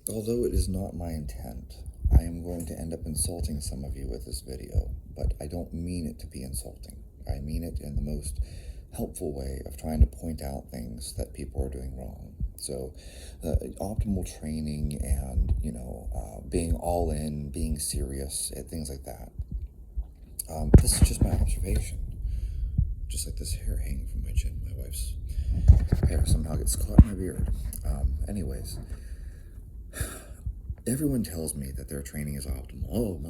Although it is not my intent, I am going to end up insulting some of you with this video, but I don't mean it to be insulting. I mean it in the most helpful way of trying to point out things that people are doing wrong. So, optimal training and, being all in, being serious, and things like that. This is just my observation. Just like this hair hanging from my chin. My wife's hair somehow gets caught in my beard. Anyways, everyone tells me that their training is optimal. Oh,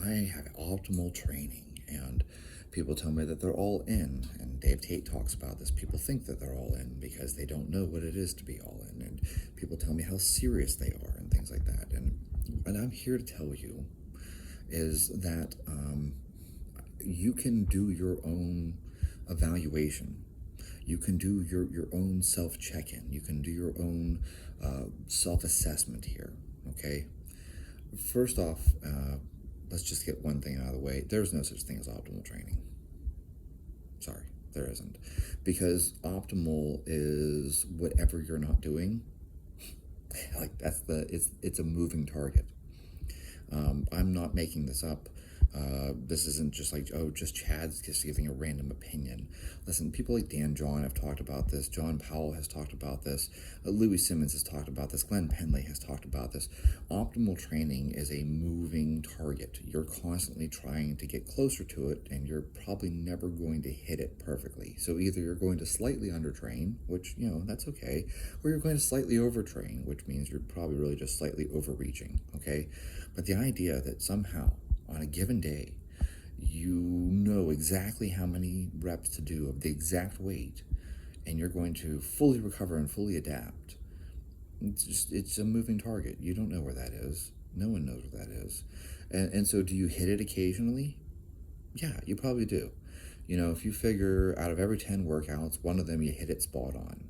I have optimal training. And people tell me that they're all in. And Dave Tate talks about this. People think that they're all in because they don't know what it is to be all in. And people tell me how serious they are and things like that. And what I'm here to tell you is that you can do your own evaluation. You can do your own self-check-in. You can do your own self-assessment here, okay? First off, let's just get one thing out of the way. There's no such thing as optimal training. Sorry, there isn't. Because optimal is whatever you're not doing. Like it's a moving target. I'm not making this up. This isn't just like, oh, just Chad's just giving a random opinion. Listen, people like Dan John have talked about this. John Powell has talked about this. Louis Simmons has talked about this. Glenn Penley has talked about this. Optimal training is a moving target. You're constantly trying to get closer to it, and you're probably never going to hit it perfectly. So either you're going to slightly undertrain, which, that's okay, or you're going to slightly overtrain, which means you're probably really just slightly overreaching, okay? But the idea that somehow on a given day, you know exactly how many reps to do of the exact weight, and you're going to fully recover and fully adapt. It's a moving target. You don't know where that is. No one knows where that is. And so do you hit it occasionally? Yeah, you probably do. If you figure out of every 10 workouts, one of them you hit it spot on.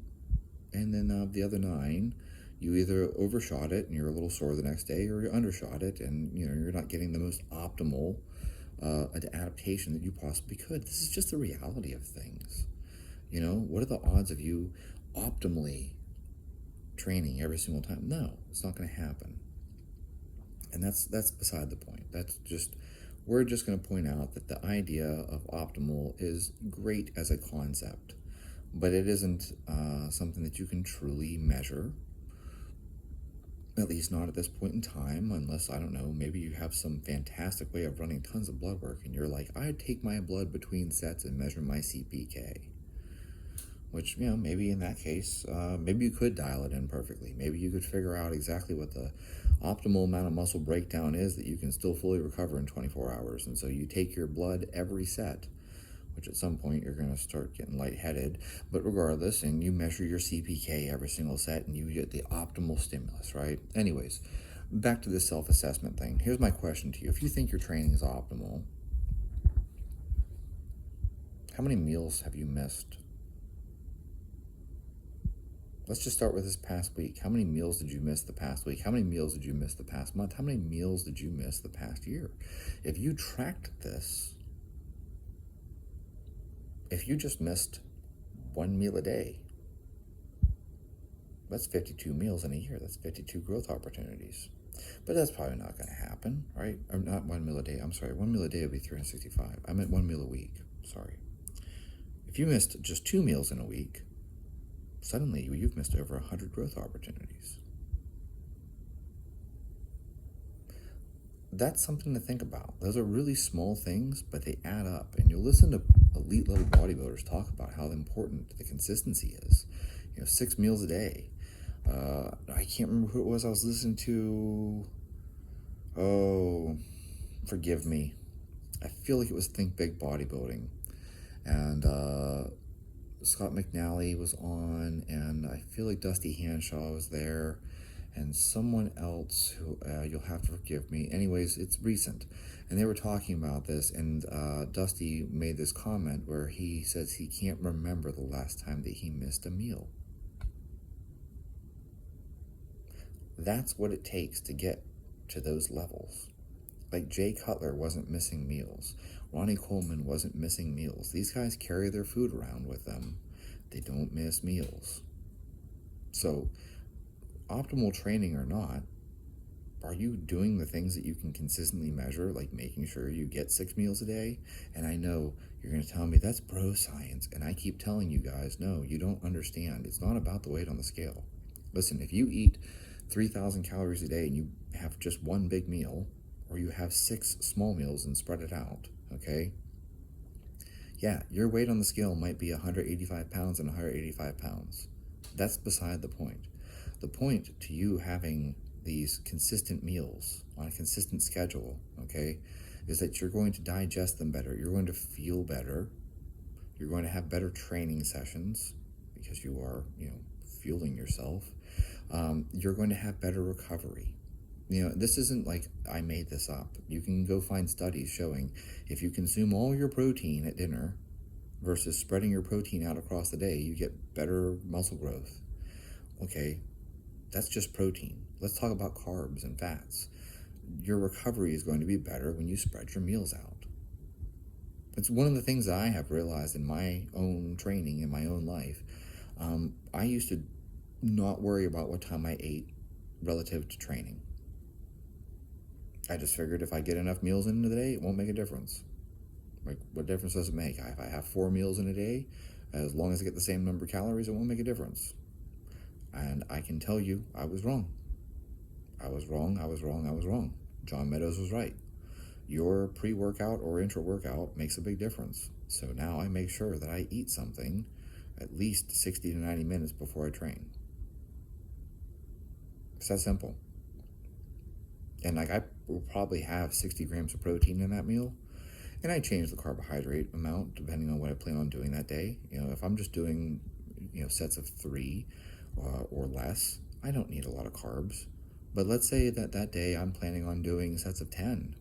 And then the other 9, you either overshot it and you're a little sore the next day, or you undershot it and you're not getting the most optimal adaptation that you possibly could. This is just the reality of things. What are the odds of you optimally training every single time? No, it's not going to happen. And that's beside the point. We're just going to point out that the idea of optimal is great as a concept, but it isn't something that you can truly measure. At least not at this point in time, unless, I don't know, maybe you have some fantastic way of running tons of blood work and you're like, I'd take my blood between sets and measure my CPK. Which, maybe in that case, maybe you could dial it in perfectly. Maybe you could figure out exactly what the optimal amount of muscle breakdown is that you can still fully recover in 24 hours. And so you take your blood every set, which at some point you're going to start getting lightheaded, but regardless, and you measure your CPK every single set and you get the optimal stimulus, right? Anyways, back to this self-assessment thing. Here's my question to you. If you think your training is optimal, how many meals have you missed? Let's just start with this past week. How many meals did you miss the past week? How many meals did you miss the past month? How many meals did you miss the past year? If you tracked this, if you just missed 1 meal a day, that's 52 meals in a year. That's 52 growth opportunities. But that's probably not going to happen, right? Or not 1 meal a day. I'm sorry. 1 meal a day would be 365. I meant 1 meal a week. Sorry. If you missed just 2 meals in a week, suddenly you've missed over 100 growth opportunities. That's something to think about. Those are really small things, but they add up. And you'll listen to elite level bodybuilders talk about how important the consistency is. 6 meals a day. I can't remember who it was I was listening to. Oh, forgive me. I feel like it was Think Big Bodybuilding. And Scott McNally was on, and I feel like Dusty Hanshaw was there, and someone else who, you'll have to forgive me. Anyways, it's recent. And they were talking about this, and Dusty made this comment where he says he can't remember the last time that he missed a meal. That's what it takes to get to those levels. Like Jay Cutler wasn't missing meals. Ronnie Coleman wasn't missing meals. These guys carry their food around with them. They don't miss meals. So, optimal training or not, Are you doing the things that you can consistently measure, like making sure you get 6 meals a day? And I know you're going to tell me that's bro science. And I keep telling you guys, no, you don't understand. It's not about the weight on the scale. Listen, if you eat 3,000 calories a day and you have just one big meal, or you have 6 small meals and spread it out, okay? Yeah, your weight on the scale might be 185 pounds and 185 pounds. That's beside the point. The point to you having these consistent meals on a consistent schedule, okay, is that you're going to digest them better. You're going to feel better. You're going to have better training sessions because you are, fueling yourself. You're going to have better recovery. This isn't like I made this up. You can go find studies showing if you consume all your protein at dinner versus spreading your protein out across the day, you get better muscle growth. Okay, that's just protein. Let's talk about carbs and fats. Your recovery is going to be better when you spread your meals out. It's one of the things that I have realized in my own training, in my own life. I used to not worry about what time I ate relative to training. I just figured if I get enough meals into the day, it won't make a difference. Like, what difference does it make? If I have 4 meals in a day, as long as I get the same number of calories, it won't make a difference. And I can tell you, I was wrong. I was wrong. John Meadows was right. Your pre-workout or intra-workout makes a big difference. So now I make sure that I eat something at least 60 to 90 minutes before I train. It's that simple. And I will probably have 60 grams of protein in that meal. And I change the carbohydrate amount depending on what I plan on doing that day. If I'm just doing, sets of 3 or less, I don't need a lot of carbs. But let's say that day I'm planning on doing sets of 10,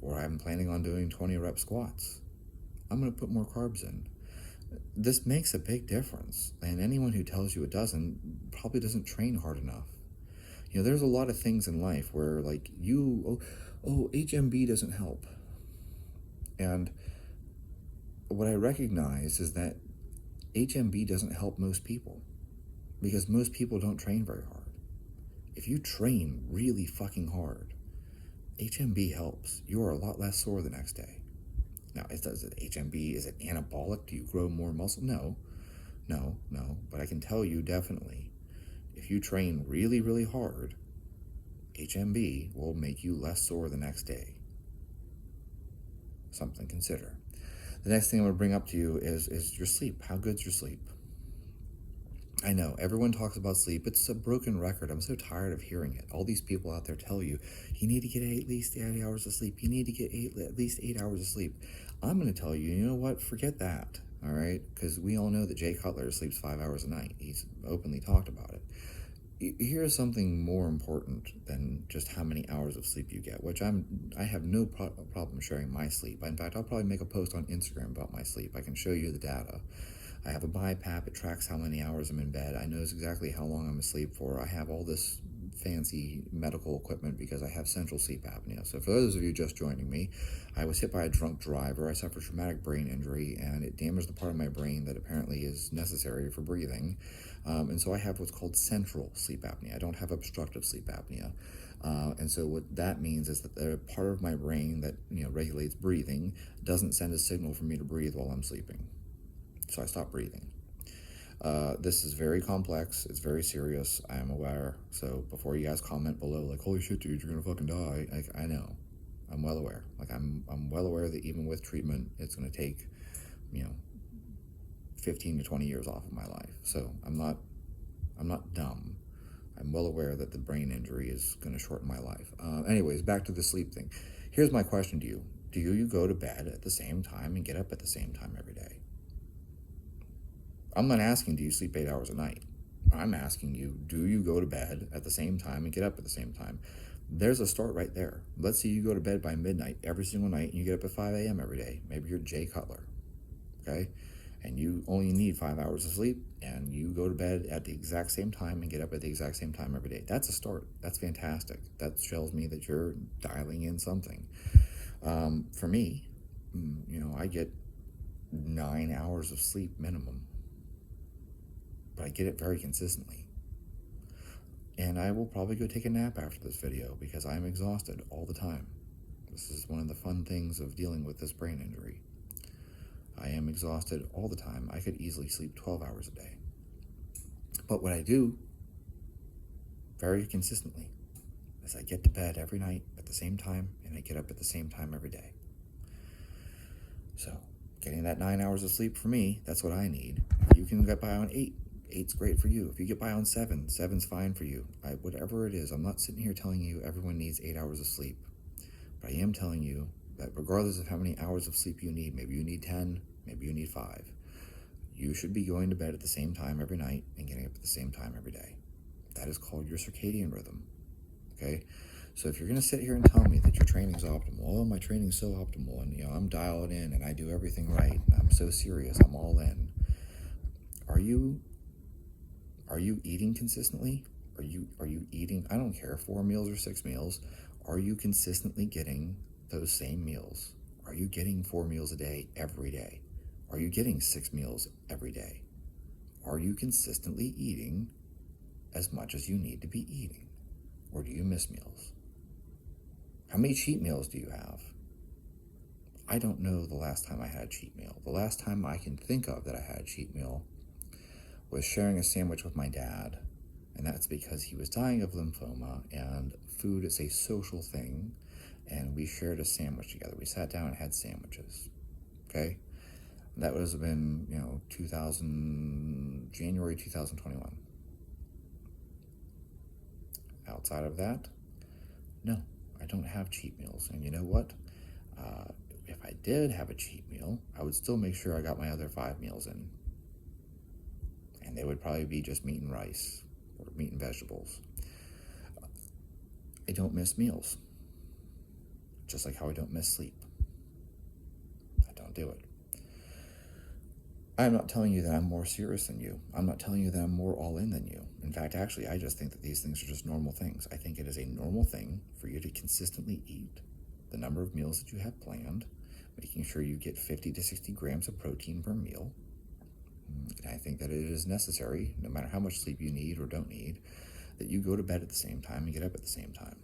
or I'm planning on doing 20 rep squats. I'm going to put more carbs in. This makes a big difference. And anyone who tells you it doesn't probably doesn't train hard enough. There's a lot of things in life where HMB doesn't help. And what I recognize is that HMB doesn't help most people because most people don't train very hard. If you train really fucking hard, HMB helps. You are a lot less sore the next day. Now, is it HMB? Is it anabolic? Do you grow more muscle? No. But I can tell you definitely, if you train really, really hard, HMB will make you less sore the next day. Something to consider. The next thing I'm going to bring up to you is your sleep. How good's your sleep? I know, everyone talks about sleep. It's a broken record. I'm so tired of hearing it. All these people out there tell you need to get at least 8 hours of sleep. You need to get at least 8 hours of sleep. I'm going to tell you, you know what? Forget that, all right? Because we all know that Jay Cutler sleeps 5 hours a night. He's openly talked about it. Here's something more important than just how many hours of sleep you get, which I have no problem sharing my sleep. In fact, I'll probably make a post on Instagram about my sleep. I can show you the data. I have a BiPAP. It tracks how many hours I'm in bed. I know exactly how long I'm asleep for. I have all this fancy medical equipment because I have central sleep apnea. So for those of you just joining me, I was hit by a drunk driver. I suffered traumatic brain injury, and it damaged the part of my brain that apparently is necessary for breathing. And so I have what's called central sleep apnea. I don't have obstructive sleep apnea. And so what that means is that the part of my brain that regulates breathing doesn't send a signal for me to breathe while I'm sleeping. So I stop breathing. This is very complex. It's very serious. I am aware. So before you guys comment below, like, holy shit, dude, you're gonna fucking die. Like, I know. I'm well aware. Like, I'm well aware that even with treatment, it's gonna take, 15 to 20 years off of my life. So I'm not dumb. I'm well aware that the brain injury is gonna shorten my life. Anyways, back to the sleep thing. Here's my question to you. Do you go to bed at the same time and get up at the same time every day? I'm not asking, do you sleep 8 hours a night? I'm asking you, do you go to bed at the same time and get up at the same time? There's a start right there. Let's say you go to bed by midnight every single night and you get up at 5 a.m. every day. Maybe you're Jay Cutler, okay? And you only need 5 hours of sleep and you go to bed at the exact same time and get up at the exact same time every day. That's a start. That's fantastic. That tells me that you're dialing in something. For me, I get 9 hours of sleep minimum, but I get it very consistently. And I will probably go take a nap after this video because I'm exhausted all the time. This is one of the fun things of dealing with this brain injury. I am exhausted all the time. I could easily sleep 12 hours a day. But what I do very consistently is I get to bed every night at the same time, and I get up at the same time every day. So getting that 9 hours of sleep for me, that's what I need. If you can get by on 8, 8's great for you. If you get by on 7, 7's fine for you. Whatever it is, I'm not sitting here telling you everyone needs 8 hours of sleep. But I am telling you that regardless of how many hours of sleep you need, maybe you need 10, maybe you need 5, you should be going to bed at the same time every night and getting up at the same time every day. That is called your circadian rhythm, okay? So if you're going to sit here and tell me that your training's optimal, oh, my training's so optimal, and I'm dialed in and I do everything right, and I'm so serious, I'm all in, are you eating consistently? Are you eating, I don't care, 4 meals or 6 meals, are you consistently getting those same meals? Are you getting 4 meals a day every day? Are you getting 6 meals every day? Are you consistently eating as much as you need to be eating? Or do you miss meals? How many cheat meals do you have? I don't know the last time I had a cheat meal. The last time I can think of that I had a cheat meal was sharing a sandwich with my dad, and that's because he was dying of lymphoma, and food is a social thing, and we shared a sandwich together. We sat down and had sandwiches, okay? That was been, January 2021. Outside of that, no, I don't have cheat meals. And you know what? If I did have a cheat meal, I would still make sure I got my other 5 meals in. And they would probably be just meat and rice or meat and vegetables. I don't miss meals, just like how I don't miss sleep. I don't do it. I'm not telling you that I'm more serious than you. I'm not telling you that I'm more all in than you. In fact, actually, I just think that these things are just normal things. I think it is a normal thing for you to consistently eat the number of meals that you have planned, making sure you get 50 to 60 grams of protein per meal. And I think that it is necessary, no matter how much sleep you need or don't need, that you go to bed at the same time and get up at the same time.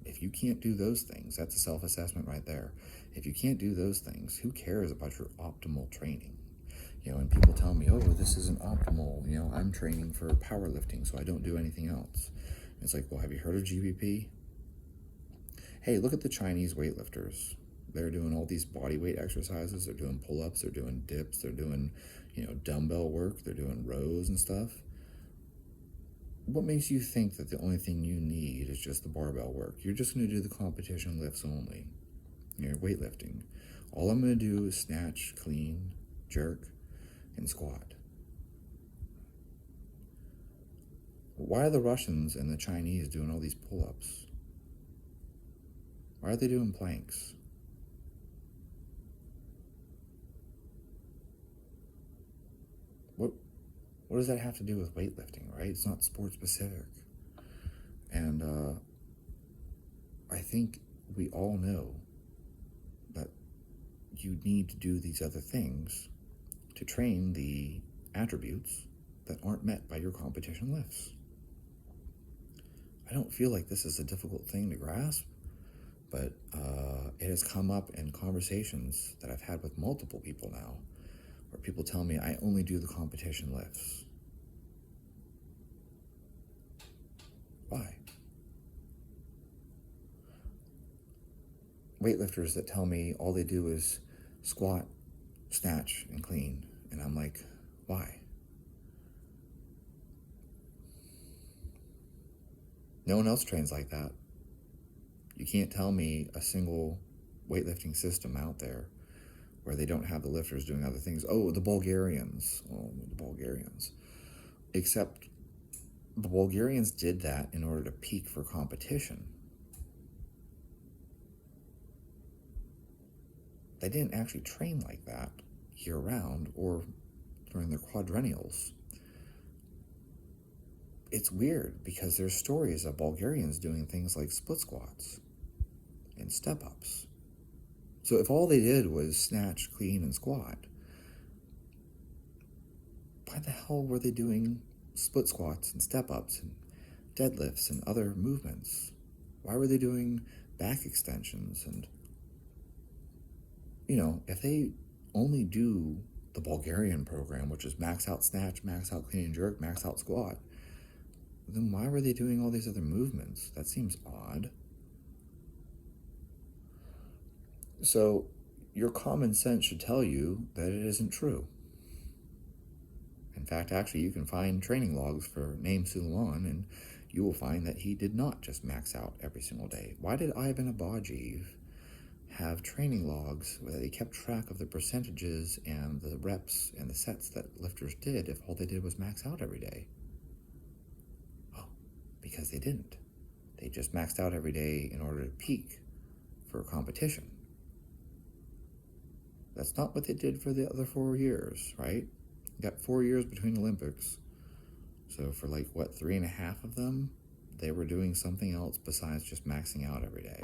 If you can't do those things, that's a self-assessment right there. If you can't do those things, who cares about your optimal training? And people tell me, oh, this isn't optimal. I'm training for powerlifting, so I don't do anything else. It's like, well, have you heard of GBP? Hey, look at the Chinese weightlifters. They're doing all these body weight exercises. They're doing pull-ups. They're doing dips. They're doing, dumbbell work. They're doing rows and stuff. What makes you think that the only thing you need is just the barbell work? You're just going to do the competition lifts only. Weightlifting. All I'm going to do is snatch, clean, jerk, and squat. Why are the Russians and the Chinese doing all these pull-ups? Why are they doing planks? What does that have to do with weightlifting, right? It's not sport specific. And I think we all know that you need to do these other things to train the attributes that aren't met by your competition lifts. I don't feel like this is a difficult thing to grasp, but it has come up in conversations that I've had with multiple people now, where people tell me I only do the competition lifts. Why? Weightlifters that tell me all they do is squat, snatch, and clean. And I'm like, why? No one else trains like that. You can't tell me a single weightlifting system out there where they don't have the lifters doing other things. Oh, the Bulgarians. Oh, the Bulgarians. Except the Bulgarians did that in order to peak for competition. They didn't actually train like that year-round or during their quadrennials. It's weird because there's stories of Bulgarians doing things like split squats and step-ups. So if all they did was snatch, clean, and squat, why the hell were they doing split squats and step-ups and deadlifts and other movements? Why were they doing back extensions? And, if they only do the Bulgarian program, which is max out snatch, max out clean and jerk, max out squat, then why were they doing all these other movements? That seems odd. So your common sense should tell you that it isn't true. In fact, actually, you can find training logs for Naim Suleiman, and you will find that he did not just max out every single day. Why did Ivan Abajev have training logs where they kept track of the percentages and the reps and the sets that lifters did if all they did was max out every day? Well, because they didn't. They just maxed out every day in order to peak for a competition. That's not what they did for the other 4 years, right? You got 4 years between Olympics. So for 3.5 of them, they were doing something else besides just maxing out every day.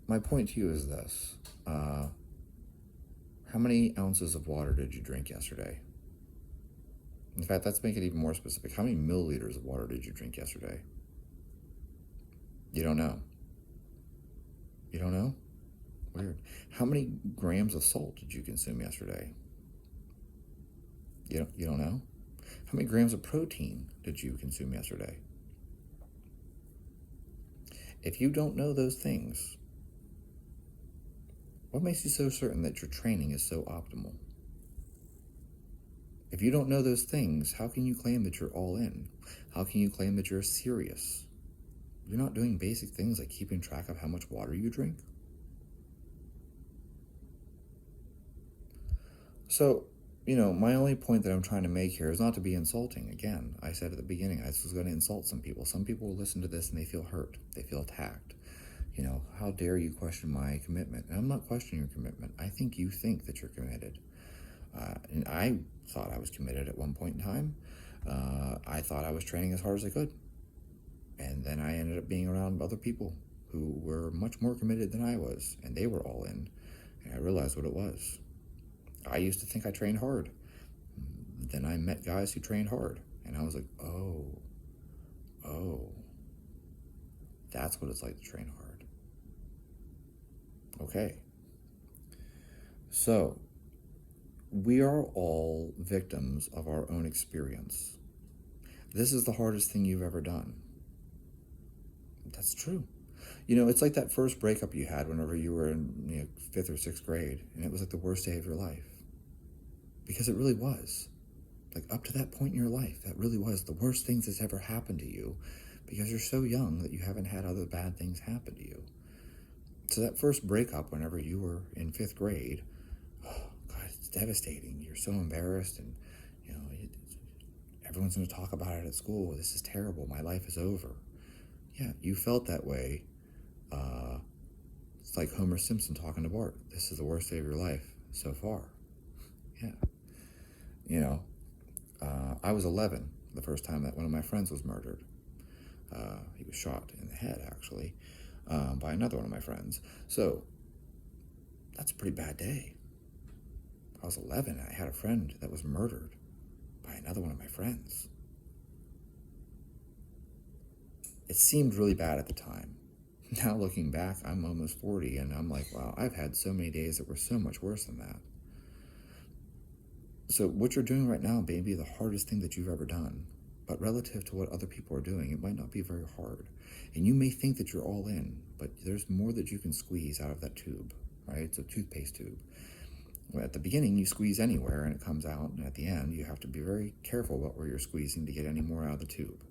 My point to you is this. How many ounces of water did you drink yesterday? In fact, let's make it even more specific. How many milliliters of water did you drink yesterday? You don't know. You don't know? Weird. How many grams of salt did you consume yesterday? You don't know? How many grams of protein did you consume yesterday? If you don't know those things, what makes you so certain that your training is so optimal? If you don't know those things, how can you claim that you're all in? How can you claim that you're serious? You're not doing basic things like keeping track of how much water you drink? So, my only point that I'm trying to make here is not to be insulting. Again, I said at the beginning, I was going to insult some people. Some people will listen to this and they feel hurt. They feel attacked. How dare you question my commitment? And I'm not questioning your commitment. I think you think that you're committed. And I thought I was committed at one point in time. I thought I was training as hard as I could. And then I ended up being around other people who were much more committed than I was. And they were all in. And I realized what it was. I used to think I trained hard. Then I met guys who trained hard. And I was like, oh, that's what it's like to train hard. Okay. So, we are all victims of our own experience. This is the hardest thing you've ever done. That's true. It's like that first breakup you had whenever you were in 5th or 6th grade, and it was like the worst day of your life. Because it really was. Up to that point in your life, that really was the worst things that's ever happened to you, because you're so young that you haven't had other bad things happen to you. So that first breakup whenever you were in 5th grade, oh God, it's devastating. You're so embarrassed, and everyone's going to talk about it at school. This is terrible. My life is over. Yeah, you felt that way. It's like Homer Simpson talking to Bart. This is the worst day of your life so far. Yeah. I was 11 the first time that one of my friends was murdered. He was shot in the head, actually, by another one of my friends. So that's a pretty bad day. I was 11 and I had a friend that was murdered by another one of my friends. It seemed really bad at the time. Now looking back, I'm almost 40 and I'm like, wow, I've had so many days that were so much worse than that. So what you're doing right now may be the hardest thing that you've ever done, but relative to what other people are doing, it might not be very hard. And you may think that you're all in, but there's more that you can squeeze out of that tube, right? It's a toothpaste tube. Well, at the beginning, you squeeze anywhere and it comes out, and at the end, you have to be very careful about where you're squeezing to get any more out of the tube.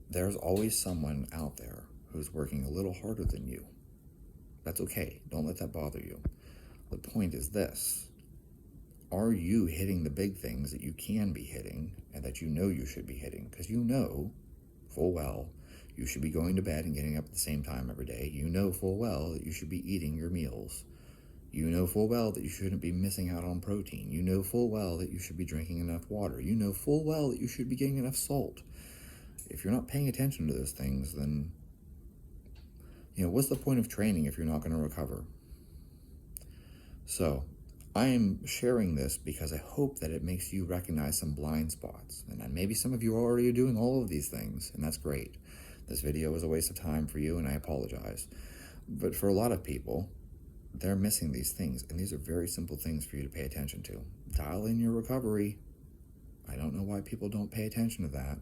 There's always someone out there who's working a little harder than you. That's okay. Don't let that bother you. The point is this. Are you hitting the big things that you can be hitting and that you should be hitting? Because you know full well you should be going to bed and getting up at the same time every day. You know full well that you should be eating your meals. You know full well that you shouldn't be missing out on protein. You know full well that you should be drinking enough water. You know full well that you should be getting enough salt. If you're not paying attention to those things, then, what's the point of training if you're not going to recover? So, I am sharing this because I hope that it makes you recognize some blind spots. And then maybe some of you are already doing all of these things, and that's great. This video was a waste of time for you, and I apologize. But for a lot of people, they're missing these things, and these are very simple things for you to pay attention to. Dial in your recovery. I don't know why people don't pay attention to that.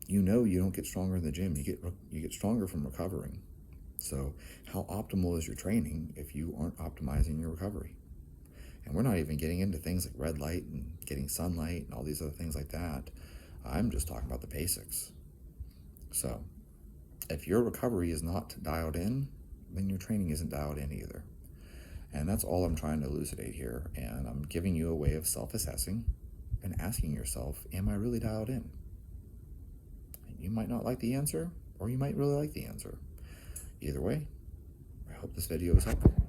You know you don't get stronger in the gym. You get stronger from recovering. So how optimal is your training if you aren't optimizing your recovery? And we're not even getting into things like red light and getting sunlight and all these other things like that. I'm just talking about the basics. So if your recovery is not dialed in, then your training isn't dialed in either. And that's all I'm trying to elucidate here. And I'm giving you a way of self-assessing and asking yourself, am I really dialed in? And you might not like the answer, or you might really like the answer. Either way, I hope this video was helpful.